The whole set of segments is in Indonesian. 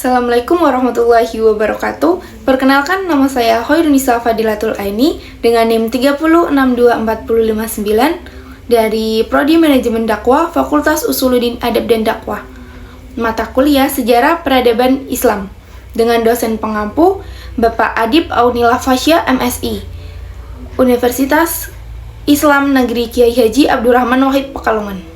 Assalamualaikum warahmatullahi wabarakatuh. Perkenalkan, nama saya Hoirunisa Fadilatul Aini dengan NIM 3062459 dari Prodi Manajemen Dakwah Fakultas Usuluddin Adab dan Dakwah. Mata kuliah Sejarah Peradaban Islam dengan dosen pengampu Bapak Adib Aunillah Fasya MSI, Universitas Islam Negeri Kiai Haji Abdurrahman Wahid Pekalongan.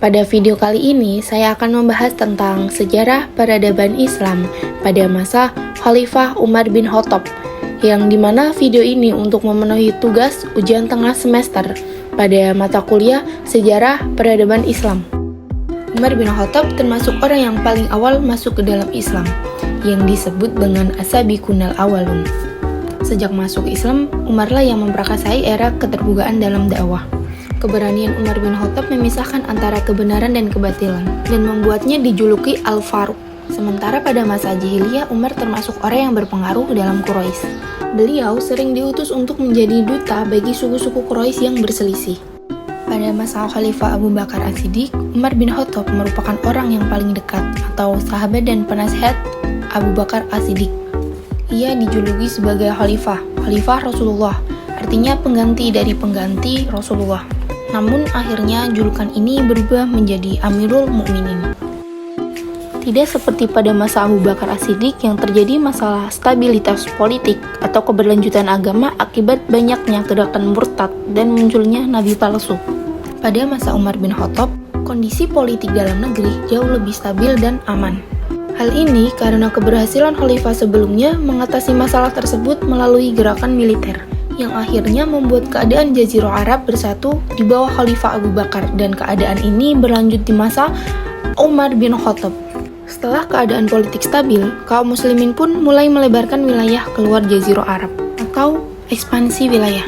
Pada video kali ini, saya akan membahas tentang sejarah peradaban Islam pada masa Khalifah Umar bin Khattab, yang dimana video ini untuk memenuhi tugas ujian tengah semester pada mata kuliah Sejarah Peradaban Islam. Umar bin Khattab termasuk orang yang paling awal masuk ke dalam Islam, yang disebut dengan As-Sabiqunal Awwalun. Sejak masuk Islam, Umarlah yang memprakarsai era keterbukaan dalam dakwah. Keberanian Umar bin Khattab memisahkan antara kebenaran dan kebatilan dan membuatnya dijuluki Al-Faruq. Sementara pada masa jahiliyah, Umar termasuk orang yang berpengaruh dalam Quraisy. Beliau sering diutus untuk menjadi duta bagi suku-suku Quraisy yang berselisih. Pada masa Khalifah Abu Bakar As-Siddiq, Umar bin Khattab merupakan orang yang paling dekat atau sahabat dan penasihat Abu Bakar As-Siddiq. Ia dijuluki sebagai Khalifah Rasulullah, artinya pengganti dari pengganti Rasulullah. Namun akhirnya julukan ini berubah menjadi Amirul Mukminin. Tidak seperti pada masa Abu Bakar As-Siddiq yang terjadi masalah stabilitas politik atau keberlanjutan agama akibat banyaknya gerakan murtad dan munculnya nabi palsu. Pada masa Umar bin Khattab, kondisi politik dalam negeri jauh lebih stabil dan aman. Hal ini karena keberhasilan khalifah sebelumnya mengatasi masalah tersebut melalui gerakan militer, yang akhirnya membuat keadaan Jazirah Arab bersatu di bawah Khalifah Abu Bakar, dan keadaan ini berlanjut di masa Umar bin Khattab. Setelah keadaan politik stabil, kaum muslimin pun mulai melebarkan wilayah keluar Jazirah Arab atau ekspansi wilayah.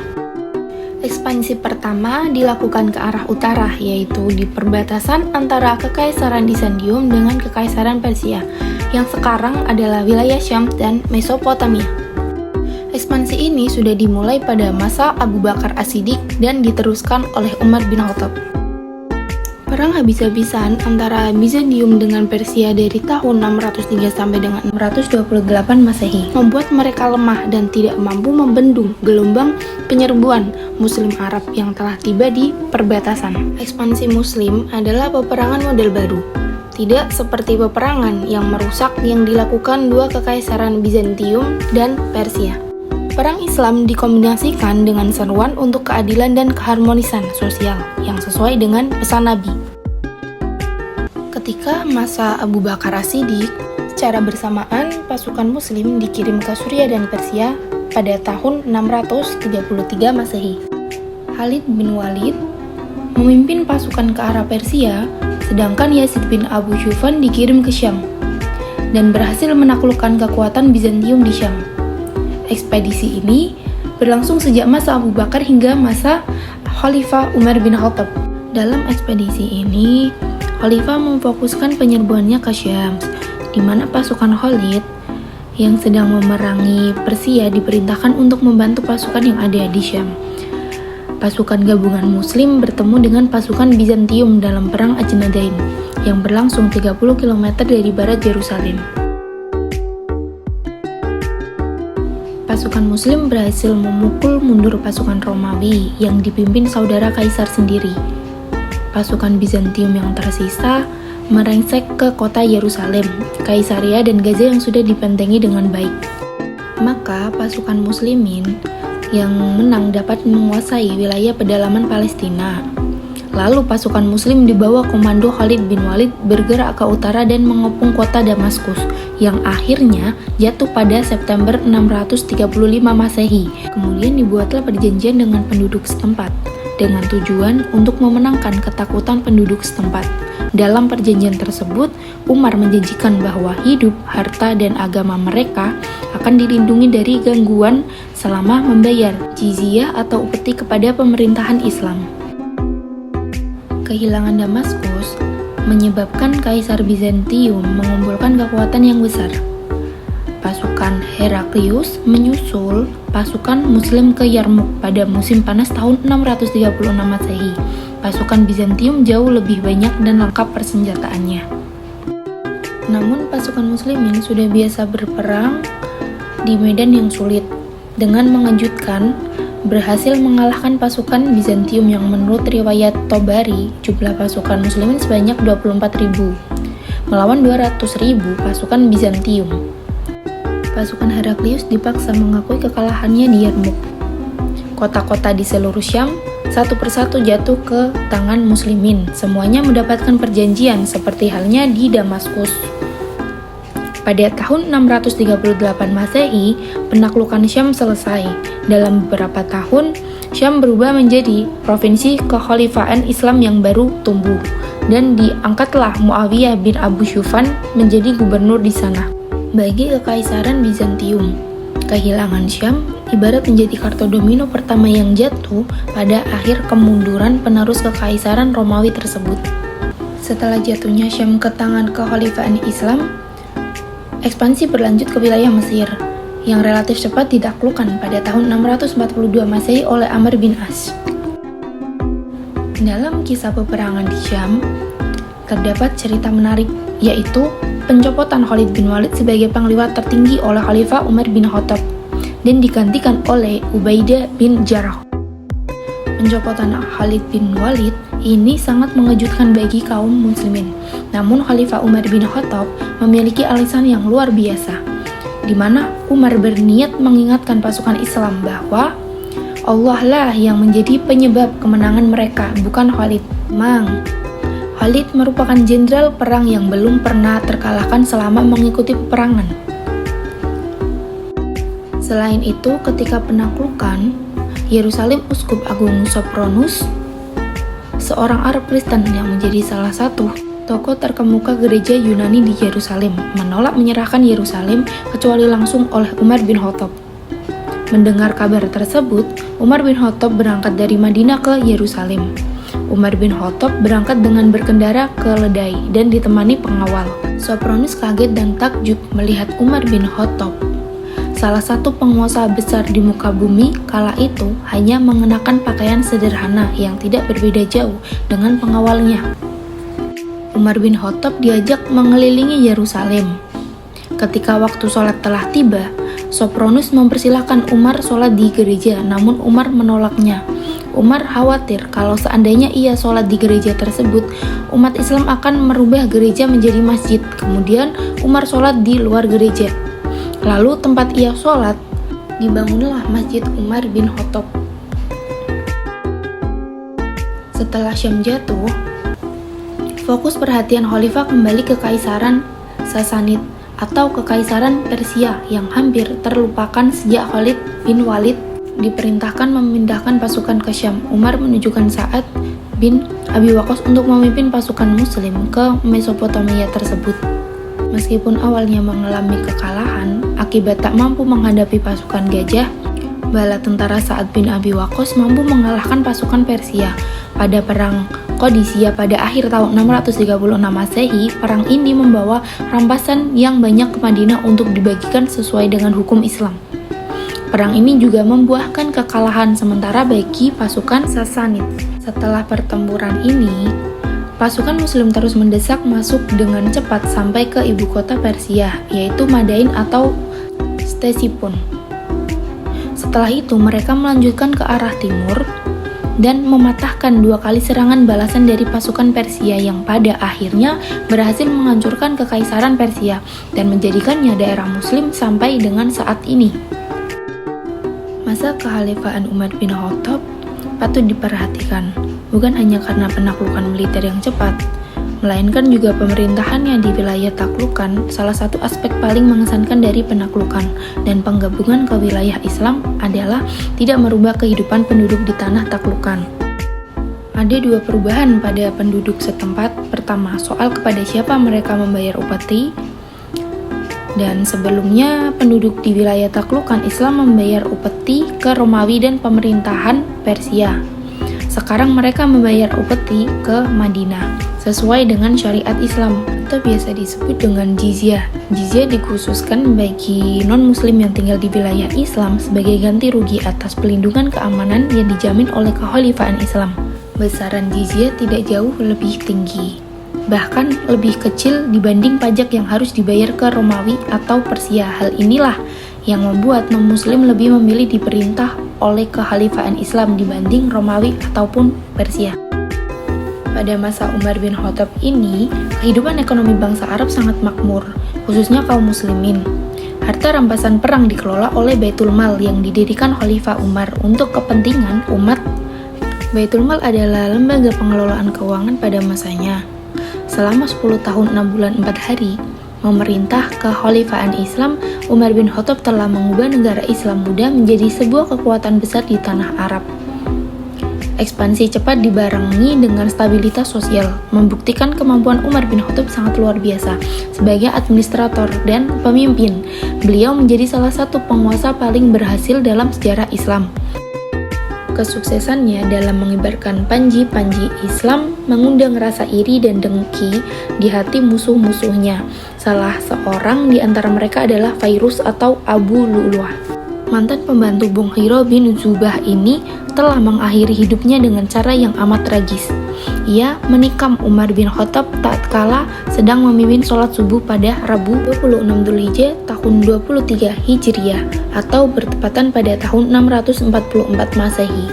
Ekspansi pertama dilakukan ke arah utara, yaitu di perbatasan antara Kekaisaran Byzantium dengan Kekaisaran Persia, yang sekarang adalah wilayah Syam dan Mesopotamia. Ekspansi ini sudah dimulai pada masa Abu Bakar As-Siddiq dan diteruskan oleh Umar bin Khattab. Perang habis-habisan antara Byzantium dengan Persia dari tahun 603 sampai dengan 628 Masehi membuat mereka lemah dan tidak mampu membendung gelombang penyerbuan Muslim Arab yang telah tiba di perbatasan. Ekspansi Muslim adalah peperangan model baru, tidak seperti peperangan yang merusak yang dilakukan dua kekaisaran Byzantium dan Persia. Perang Islam dikombinasikan dengan seruan untuk keadilan dan keharmonisan sosial yang sesuai dengan pesan Nabi. Ketika masa Abu Bakar As-Siddiq, secara bersamaan pasukan Muslim dikirim ke Suriah dan Persia pada tahun 633 Masehi. Khalid bin Walid memimpin pasukan ke arah Persia, sedangkan Yazid bin Abu Sufyan dikirim ke Syam dan berhasil menaklukkan kekuatan Bizantium di Syam. Ekspedisi ini berlangsung sejak masa Abu Bakar hingga masa Khalifah Umar bin Khattab. Dalam ekspedisi ini, Khalifah memfokuskan penyerbuannya ke Syam, di mana pasukan Khalid yang sedang memerangi Persia diperintahkan untuk membantu pasukan yang ada di Syam. Pasukan gabungan Muslim bertemu dengan pasukan Bizantium dalam perang Ajnadain yang berlangsung 30 km dari barat Yerusalem. Pasukan Muslim berhasil memukul mundur pasukan Romawi yang dipimpin saudara kaisar sendiri. Pasukan Bizantium yang tersisa merengsek ke kota Yerusalem, Kaisaria dan Gaza yang sudah dibentengi dengan baik. Maka pasukan Muslimin yang menang dapat menguasai wilayah pedalaman Palestina. Lalu pasukan Muslim di bawah komando Khalid bin Walid bergerak ke utara dan mengepung kota Damaskus, yang akhirnya jatuh pada September 635 Masehi. Kemudian dibuatlah perjanjian dengan penduduk setempat, dengan tujuan untuk memenangkan ketakutan penduduk setempat. Dalam perjanjian tersebut, Umar menjanjikan bahwa hidup, harta, dan agama mereka akan dilindungi dari gangguan selama membayar jizyah atau upeti kepada pemerintahan Islam. Kehilangan Damaskus menyebabkan Kaisar Bizantium mengumpulkan kekuatan yang besar. pasukan Heraklius menyusul pasukan Muslim ke Yarmouk pada musim panas tahun 636 Masehi. Pasukan Bizantium jauh lebih banyak dan lengkap persenjataannya. Namun pasukan Muslimin sudah biasa berperang di medan yang sulit. Dengan mengejutkan, berhasil mengalahkan pasukan Bizantium yang menurut riwayat Tobari, jumlah pasukan Muslimin sebanyak 24.000, melawan 200.000 pasukan Bizantium. Pasukan Heraklius dipaksa mengakui kekalahannya di Yarmouk. Kota-kota di seluruh Syam satu persatu jatuh ke tangan Muslimin. Semuanya mendapatkan perjanjian seperti halnya di Damaskus. Pada tahun 638 Masehi, penaklukan Syam selesai. Dalam beberapa tahun, Syam berubah menjadi provinsi kekhalifahan Islam yang baru tumbuh, dan diangkatlah Muawiyah bin Abu Sufyan menjadi gubernur di sana. Bagi Kekaisaran Bizantium, kehilangan Syam ibarat menjadi kartu domino pertama yang jatuh pada akhir kemunduran penerus Kekaisaran Romawi tersebut. Setelah jatuhnya Syam ke tangan kekhalifahan Islam, ekspansi berlanjut ke wilayah Mesir, yang relatif cepat ditaklukkan pada tahun 642 Masehi oleh Amr bin As. Dalam kisah peperangan di Syam, terdapat cerita menarik, yaitu pencopotan Khalid bin Walid sebagai panglima tertinggi oleh Khalifah Umar bin Khattab dan digantikan oleh Ubaidah bin Jarrah. Pencopotan Khalid bin Walid ini sangat mengejutkan bagi kaum muslimin. Namun Khalifah Umar bin Khattab memiliki alasan yang luar biasa, di mana Umar berniat mengingatkan pasukan Islam bahwa Allah lah yang menjadi penyebab kemenangan mereka, bukan Khalid. Khalid merupakan jenderal perang yang belum pernah terkalahkan selama mengikuti peperangan. Selain itu, ketika penaklukan Yerusalem, Uskup Agung Sopronus, seorang Arab Kristen yang menjadi salah satu tokoh terkemuka gereja Yunani di Yerusalem, menolak menyerahkan Yerusalem kecuali langsung oleh Umar bin Khattab. Mendengar kabar tersebut, Umar bin Khattab berangkat dari Madinah ke Yerusalem. Umar bin Khattab berangkat dengan berkendara keledai dan ditemani pengawal. Sopronus kaget dan takjub melihat Umar bin Khattab, salah satu penguasa besar di muka bumi kala itu, hanya mengenakan pakaian sederhana yang tidak berbeda jauh dengan pengawalnya. Umar bin Khattab diajak mengelilingi Yerusalem. Ketika waktu sholat telah tiba, Sopronus mempersilahkan Umar sholat di gereja, namun Umar menolaknya. Umar khawatir kalau seandainya ia sholat di gereja tersebut, umat Islam akan merubah gereja menjadi masjid. Kemudian Umar sholat di luar gereja. Lalu tempat ia sholat, dibangunlah Masjid Umar bin Khattab. Setelah Syam jatuh, fokus perhatian Khalifah kembali ke Kekaisaran Sasanid atau Kekaisaran Persia yang hampir terlupakan sejak Khalid bin Walid diperintahkan memindahkan pasukan ke Syam. Umar menunjukkan Sa'ad bin Abi Waqqas untuk memimpin pasukan Muslim ke Mesopotamia tersebut. Meskipun awalnya mengalami kekalahan akibat tak mampu menghadapi pasukan gajah, bala tentara Sa'ad bin Abi Waqqas mampu mengalahkan pasukan Persia. Pada perang Qadisiyah pada akhir tahun 636 Masehi, perang ini membawa rampasan yang banyak ke Madinah untuk dibagikan sesuai dengan hukum Islam. Perang ini juga membuahkan kekalahan sementara bagi pasukan Sasanid. Setelah pertempuran ini, pasukan Muslim terus mendesak masuk dengan cepat sampai ke ibu kota Persia, yaitu Madain atau Ctesiphon. Setelah itu, mereka melanjutkan ke arah timur dan mematahkan 2 kali serangan balasan dari pasukan Persia yang pada akhirnya berhasil menghancurkan Kekaisaran Persia dan menjadikannya daerah Muslim sampai dengan saat ini. Masa kekhalifahan Umar bin Khattab patut diperhatikan, bukan hanya karena penaklukan militer yang cepat, melainkan juga pemerintahannya di wilayah taklukan, salah satu aspek paling mengesankan dari penaklukan dan penggabungan ke wilayah Islam adalah tidak merubah kehidupan penduduk di tanah taklukan. Ada 2 perubahan pada penduduk setempat. Pertama, soal kepada siapa mereka membayar upeti, dan sebelumnya penduduk di wilayah taklukan Islam membayar upeti ke Romawi dan pemerintahan Persia. Sekarang mereka membayar upeti ke Madinah sesuai dengan syariat Islam atau biasa disebut dengan jizyah. Jizyah dikhususkan bagi non-muslim yang tinggal di wilayah Islam sebagai ganti rugi atas pelindungan keamanan yang dijamin oleh kekhalifahan Islam. Besaran jizyah tidak jauh lebih tinggi, bahkan lebih kecil dibanding pajak yang harus dibayar ke Romawi atau Persia. Hal inilah yang membuat non-muslim lebih memilih diperintah oleh kekhalifahan Islam dibanding Romawi ataupun Persia. Pada masa Umar bin Khattab ini, kehidupan ekonomi bangsa Arab sangat makmur, khususnya kaum muslimin. Harta rampasan perang dikelola oleh Baitul Mal yang didirikan Khalifah Umar untuk kepentingan umat. Baitul Mal adalah lembaga pengelolaan keuangan pada masanya. Selama 10 tahun 6 bulan 4 hari, memerintah kekhalifahan Islam, Umar bin Khattab telah mengubah negara Islam muda menjadi sebuah kekuatan besar di tanah Arab. Ekspansi cepat dibarengi dengan stabilitas sosial, membuktikan kemampuan Umar bin Khattab sangat luar biasa. Sebagai administrator dan pemimpin, beliau menjadi salah satu penguasa paling berhasil dalam sejarah Islam. Kesuksesannya dalam mengibarkan panji-panji Islam mengundang rasa iri dan dengki di hati musuh-musuhnya. Salah seorang di antara mereka adalah Fairuz atau Abu Lu'lu'ah. Mantan pembantu Bung Khiro bin Zubah ini telah mengakhiri hidupnya dengan cara yang amat tragis. Ia menikam Umar bin Khattab tatkala sedang memimpin sholat subuh pada Rabu 26 Dzulhijjah tahun 23 Hijriah atau bertepatan pada tahun 644 Masehi.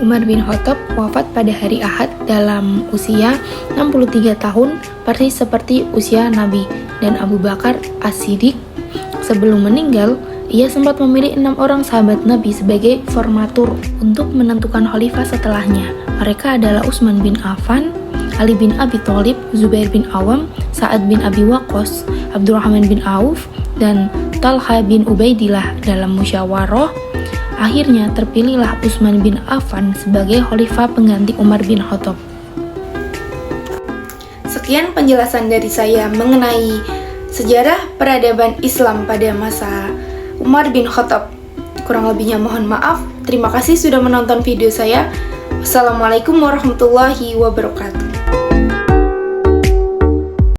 Umar bin Khattab wafat pada hari Ahad dalam usia 63 tahun, persis seperti usia Nabi dan Abu Bakar As-Siddiq. Sebelum meninggal, ia sempat memilih 6 orang sahabat Nabi sebagai formatur untuk menentukan khalifah setelahnya. Mereka adalah Utsman bin Affan, Ali bin Abi Thalib, Zubair bin Awam, Sa'ad bin Abi Waqqas, Abdurrahman bin Auf, dan Talha bin Ubaidillah. Dalam musyawarah, akhirnya terpilihlah Utsman bin Affan sebagai khalifah pengganti Umar bin Khattab. Sekian penjelasan dari saya mengenai sejarah peradaban Islam pada masa Umar bin Khattab. Kurang lebihnya mohon maaf. Terima kasih sudah menonton video saya. Wassalamualaikum warahmatullahi wabarakatuh.